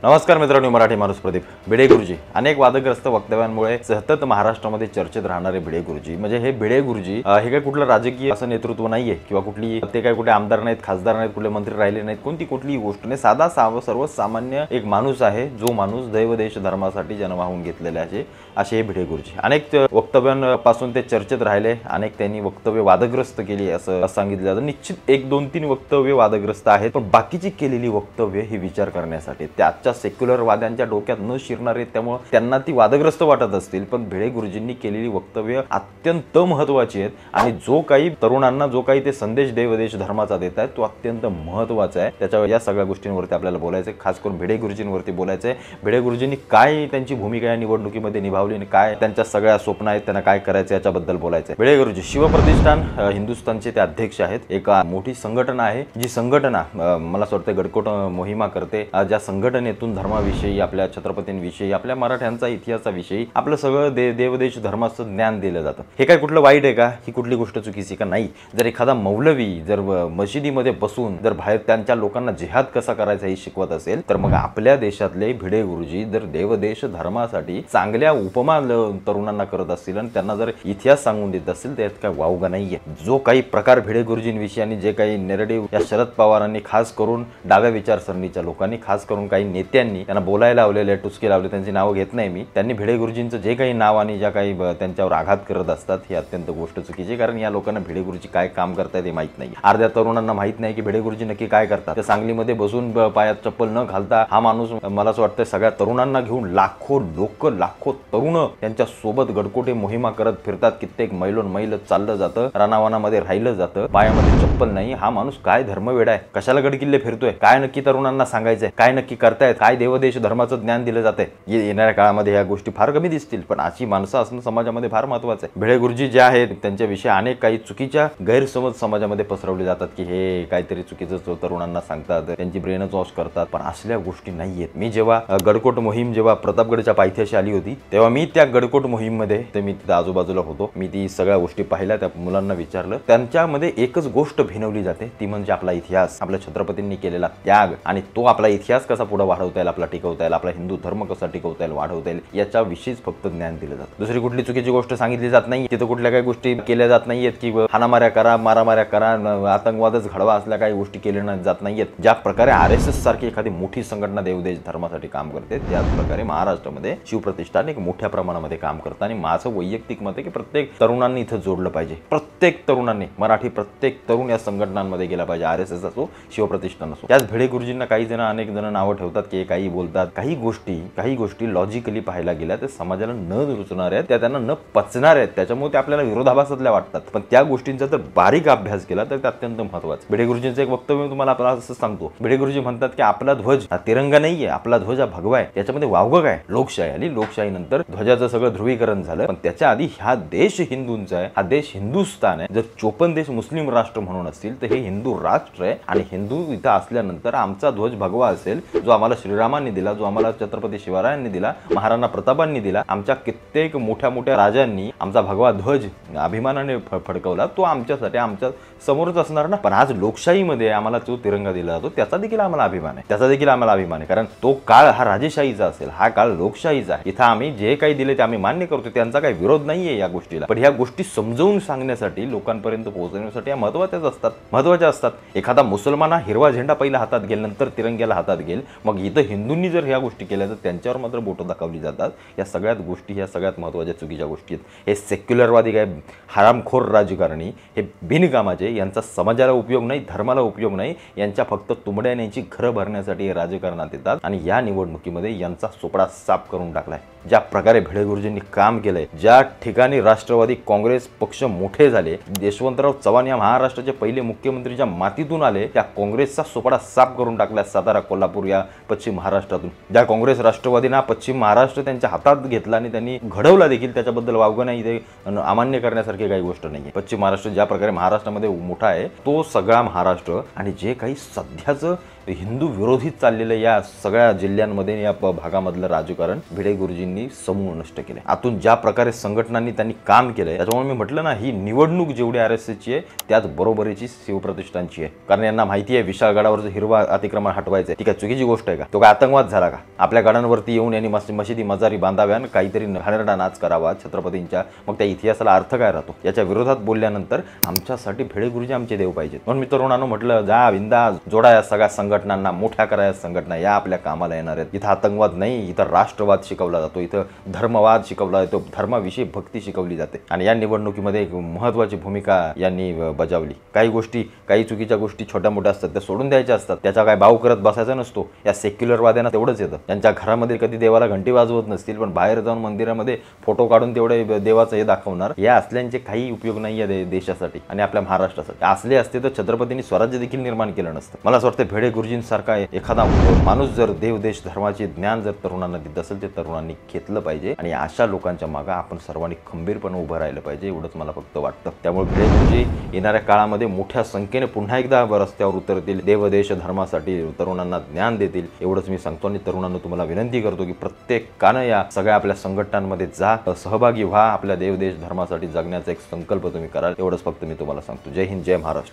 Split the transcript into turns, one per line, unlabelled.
नमस्कार मित्रांनो, मराठी माणूस प्रदीप. भिडे गुरुजी अनेक वादग्रस्त वक्तव्यांमुळे सतत महाराष्ट्रामध्ये चर्चेत राहणारे भिडे गुरुजी म्हणजे हे भिडे गुरुजी हे काही कुठलं राजकीय असं नेतृत्व नाहीये किंवा कुठली ते काही कुठे आमदार नाहीत, खासदार नाहीत, कुठले मंत्री राहिले नाहीत, कुठलीही गोष्ट नाही. साधा सर्वसामान्य एक माणूस आहे, जो माणूस दैव देश धर्मासाठी जन्म वाहून घेतलेले आहे असे हे भिडे गुरुजी. अनेक वक्तव्यांपासून ते चर्चेत राहिले, अनेक त्यांनी वक्तव्य वादग्रस्त केली असं सांगितलं जातं. निश्चित 1-2-3 वक्तव्य वादग्रस्त आहेत, पण बाकीची केलेली वक्तव्य ही विचार करण्यासाठी त्याच्या सेक्युलर वाद्यांच्या डोक्यात न शिरणारे, त्यामुळे त्यांना ती वादग्रस्त वाटत असतील, पण भिडे गुरुजींनी केलेली वक्तव्य अत्यंत महत्त्वाची आहेत आणि जो काही तरुणांना जो काही ते संदेश देव देश धर्माचा देत आहेत तो अत्यंत महत्त्वाचा आहे. त्याच्यावर या सगळ्या गोष्टींवरती आपल्याला बोलायचं आहे, खास करून भिडे गुरुजींवरती बोलायचं आहे. भिडे गुरुजींनी काय त्यांची भूमिका या निवडणुकीमध्ये निभावली आणि काय त्यांच्या सगळ्या स्वप्न आहेत, त्यांना काय करायचं याच्याबद्दल बोलायचं आहे. भिडे गुरुजी शिवप्रतिष्ठान हिंदुस्थानचे ते अध्यक्ष आहेत. एक मोठी संघटना आहे, जी संघटना मला असं वाटतं गडकोट मोहिमा करते. ज्या संघटनेतून धर्माविषयी, आपल्या छत्रपतींविषयी, आपल्या मराठ्यांचा इतिहासाविषयी आपलं सगळं देवदेश धर्माचं ज्ञान दिलं जातं. हे काय कुठलं वाईट आहे का? ही कुठली गोष्ट चुकीची का? नाही. जर एखादा मौलवी जर मशिदीमध्ये बसून जर बाहेर त्यांच्या लोकांना जिहाद कसा करायचा हे शिकवत असेल, तर मग आपल्या देशातले भिडे गुरुजी जर देवदेश धर्मासाठी चांगल्या उपमा तरुणांना करत असतील आणि त्यांना जर इतिहास सांगून देत असतील, त्यात काय वावगा नाहीये. जो काही प्रकार भिडे गुरुजींविषयी आणि जे काही नेरेटिव्ह या शरद पवारांनी, खास करून डाव्या विचारसरणीच्या लोकांनी, खास करून काही नेत्यांनी त्यांना बोलायला लावलेले, टुचके लावले, त्यांची नावं घेत नाही मी. त्यांनी भिडे गुरुजींचं जे काही नाव आणि ज्या काही त्यांच्यावर आघात करत असतात, ही अत्यंत गोष्ट चुकीची. कारण या लोकांना भिडे गुरुजी काय काम करतायत हे माहित नाही. अर्ध्या तरुणांना माहित नाही की भिडे गुरुजी नक्की काय करतात. ते सांगलीमध्ये बसून पायात चप्पल न घालता हा माणूस, मला असं वाटतं, सगळ्या तरुणांना घेऊन लाखो लोक, लाखो तरुण त्यांच्या सोबत गडकोटे मोहिमा करत फिरतात. कित्येक मैल चाललं जातं, रानावानामध्ये राहिलं जातं, पायामध्ये चप्पल नाही. हा माणूस काय धर्मवेडा आहे? कशाला गडकिल्ले फिरतोय? काय नक्की तरुणांना सांगायचंय? काय नक्की करतायत? काय देवदेश धर्माचं ज्ञान दिलं जातंय? येणाऱ्या काळामध्ये ह्या गोष्टी फार कमी दिसतील, पण अशी माणसं असणं समाजामध्ये फार महत्त्वाचं आहे. भिडे गुरुजी जे आहेत त्यांच्याविषयी अनेक काही चुकीच्या गैरसमज समाजामध्ये पसरवले जातात की हे काहीतरी चुकीचं तरुणांना सांगतात, त्यांची ब्रेनच वॉश करतात, पण असल्या गोष्टी नाहीयेत. मी जेव्हा गडकोट मोहीम जेव्हा प्रतापगडच्या पायथ्याशी आली होती, तेव्हा मी त्या गडकोट मोहीम मध्ये मी तिथे आजूबाजूला होतो. मी ती सगळ्या गोष्टी पाहिल्या, त्या मुलांना विचारलं. त्यांच्यामध्ये एकच गोष्ट भिनवली जाते, ती म्हणजे आपला इतिहास, आपल्या छत्रपतींनी केलेला त्याग आणि तो आपला इतिहास कसा पुढे वाढवता येईल, आपला टिकवता येईल, आपला हिंदू धर्म कसा टिकवता येईल, वाढवता येईल, याच्याविषयीच फक्त ज्ञान दिलं जातं. दुसरी कुठली चुकीची गोष्ट सांगितली जात नाही. तिथं कुठल्या काही गोष्टी केल्या जात नाहीयेत की हाणामाऱ्या करा, मारामाऱ्या करा, आतंकवादच घडवा, असल्या काही गोष्टी केल्या जात नाहीयेत. ज्या प्रकारे RSS सारखी एखादी मोठी संघटना देवदेश धर्मासाठी काम करते, त्याच प्रकारे महाराष्ट्रामध्ये शिवप्रतिष्ठान एक मोठ्या प्रमाणामध्ये काम करतं. आणि माझं वैयक्तिक मत आहे की प्रत्येक तरुणांनी इथं जोडलं पाहिजे. प्रत्येक तरुणांनी, मराठी प्रत्येक तरुण या संघटनांमध्ये गेला पाहिजे. RSS असो, शिवप्रतिष्ठान असो. त्याच भिडे गुरुजींना काही जण, अनेक जण नावं ठेवतात की काही बोलतात. काही गोष्टी लॉजिकली पाहायला गेल्या तर समाजाला न रुचणाऱ्या आहेत, त्या त्यांना न पचणार आहेत, त्याच्यामुळे ते आपल्याला विरोधाभासातल्या वाटतात. पण त्या गोष्टींचा जर बारीक अभ्यास केला तर ते अत्यंत महत्त्वाचं. भिडे गुरुजींचं एक वक्तव्य तुम्हाला असं सांगतो. भिडे गुरुजी म्हणतात की आपला ध्वज हा तिरंगा नाहीये, आपला ध्वज हा भगवा आहे. त्याच्यामध्ये वावगं काय? लोकशाही आली, लोकशाहीनंतर ध्वजाचं सगळं ध्रुवीकरण झालं, पण त्याच्या आधी हा देश हिंदूंचा आहे, हा देश हिंदुस्थान आहे. जर 54 देश मुस्लिम राष्ट्र म्हणून असतील तर हे हिंदू राष्ट्र आहे आणि हिंदू इथं असल्यानंतर आमचा ध्वज भगवा असेल, जो आम्हाला श्रीरामांनी दिला, जो आम्हाला छत्रपती शिवरायांनी दिला, महाराणा प्रतापांनी दिला, आमच्या कित्येक मोठ्या राजांनी आमचा भगवा ध्वज अभिमानाने फडकवला, तो आमच्यासाठी आमच्या समोरच असणार ना. पण आज लोकशाहीमध्ये आम्हाला जो तिरंगा दिला जातो त्याचा देखील आम्हाला अभिमान आहे, कारण तो काळ हा राजेशाहीचा असेल, हा काळ लोकशाहीचा आहे. इथं आम्ही जे काही दिले ते आम्ही मान्य करतो, त्यांचा काही विरोध नाहीये या गोष्टीला. पण ह्या गोष्टी समजावून सांगण्यासाठी, लोकांपर्यंत पोहोचवण्यासाठी या महत्त्वाच्या असतात. एखादा मुसलमान हिरवा झेंडा पहिला हातात घेईल, नंतर तिरंग्याला हातात घेईल. मग इथं हिंदूंनी जर ह्या गोष्टी केल्या तर त्यांच्यावर मात्र बोटं दाखवली जातात. या सगळ्यात गोष्टी, ह्या सगळ्यात महत्त्वाच्या चुकीच्या गोष्टी आहेत. हे सेक्युलरवादी काय हरामखोर राजकारणी, हे बिनकामाचे, यांचा समाजाला उपयोग नाही, धर्माला उपयोग नाही, यांच्या फक्त तुंबड्यानेची घरं भरण्यासाठी हे राजकारणात येतात आणि या निवडणुकीमध्ये यांचा सोपडा साफ करून टाकलाय. ज्या प्रकारे भिडे गुरुजींनी काम केलंय, ज्या ठिकाणी राष्ट्रवादी काँग्रेस पक्ष मोठे झाले, यशवंतराव चव्हाण या महाराष्ट्राचे पहिले मुख्यमंत्री ज्या मातीतून आले, त्या काँग्रेसचा सोपडा साफ करून टाकला. सातारा, कोल्हापूर या पश्चिम महाराष्ट्रातून ज्या काँग्रेस राष्ट्रवादीना पश्चिम महाराष्ट्र त्यांच्या हातात घेतला आणि त्यांनी घडवला देखील, त्याच्याबद्दल वावगं नाही, ते अमान्य करण्यासारखी काही गोष्ट नाही. पश्चिम महाराष्ट्र ज्या प्रकारे महाराष्ट्रामध्ये मोठा आहे, तो सगळा महाराष्ट्र आणि जे काही सध्याचं हिंदू विरोधीत चाललेलं या सगळ्या जिल्ह्यांमध्ये या भागामधलं राजकारण भिडे गुरुजींनी समूळ नष्ट केले. आतून ज्या प्रकारे संघटनांनी त्यांनी काम केलंय त्याच्यामुळे मी म्हटलं ना, ही निवडणूक जेवढी RSSची आहे त्याच बरोबरीची शिवप्रतिष्ठानची आहे. कारण यांना माहिती आहे विशाळगडावरचं हिरवा अतिक्रमण हटवायचं आहे. ती काय चुकीची गोष्ट आहे का? तो काय आतंकवाद झाला का? आपल्या गडांवरती येऊन यांनी मशिदी मजारी बांधाव्या आणि काहीतरी घाणेरडा नाच करावा छत्रपतींच्या, मग त्या इतिहासाला अर्थ काय राहतो? याच्या विरोधात बोलल्यानंतर आमच्यासाठी भिडे गुरुजी आमचे देव पाहिजेत. म्हणून मी तरुणांनो म्हटलं, जा विंदा जोडा या सगळ्या संघटनांना, मोठ्या करा या संघटना, या आपल्या कामाला येणार आहेत. इथं आतंकवाद नाही, इथं राष्ट्रवाद शिकवला जातो, इथं धर्मवाद शिकवला जातो, धर्माविषयी भक्ती शिकवली जाते. आणि या निवडणुकीमध्ये एक महत्त्वाची भूमिका यांनी बजावली. काही गोष्टी, काही चुकीच्या गोष्टी छोट्या मोठ्या असतात त्या सोडून द्यायच्या असतात, त्याचा काय भाव करत बसायचा नसतो. या सेक्युलरवाद्यांना तेवढंच येतं. त्यांच्या घरामध्ये कधी देवाला घंटी वाजवत नसतील, पण बाहेर जाऊन मंदिरामध्ये फोटो काढून तेवढे देवाचं हे दाखवणार. या असल्यांचे काही उपयोग नाही आहे देशासाठी आणि आपल्या महाराष्ट्रासाठी. असले असते तर छत्रपतींनी स्वराज्य देखील निर्माण केलं नसतं. मला असं वाटतं भिडे गुरुजींसारखा एखादा माणूस जर देव देश धर्माचे ज्ञान जर तरुणांना देत असेल ते तरुणांनी घेतलं पाहिजे आणि अशा लोकांच्या मागे आपण सर्वांनी खंबीरपणे उभं राहिलं पाहिजे, एवढंच मला फक्त वाटतं. त्यामुळे भिडे गुरुजी येणाऱ्या काळामध्ये मोठ्या संख्येने पुन्हा एकदा रस्त्यावर उतरतील, देव देश धर्मासाठी तरुणांना ज्ञान देतील, एवढंच मी सांगतो. आणि तरुणांना तुम्हाला विनंती करतो की प्रत्येकानं या सगळ्या आपल्या संघटनांमध्ये जा, सहभागी व्हा, आपल्या देव देश धर्मासाठी जगण्याचा एक संकल्प तुम्ही कराल, एवढंच फक्त मी तुम्हाला सांगतो. जय हिंद, जय महाराष्ट्र.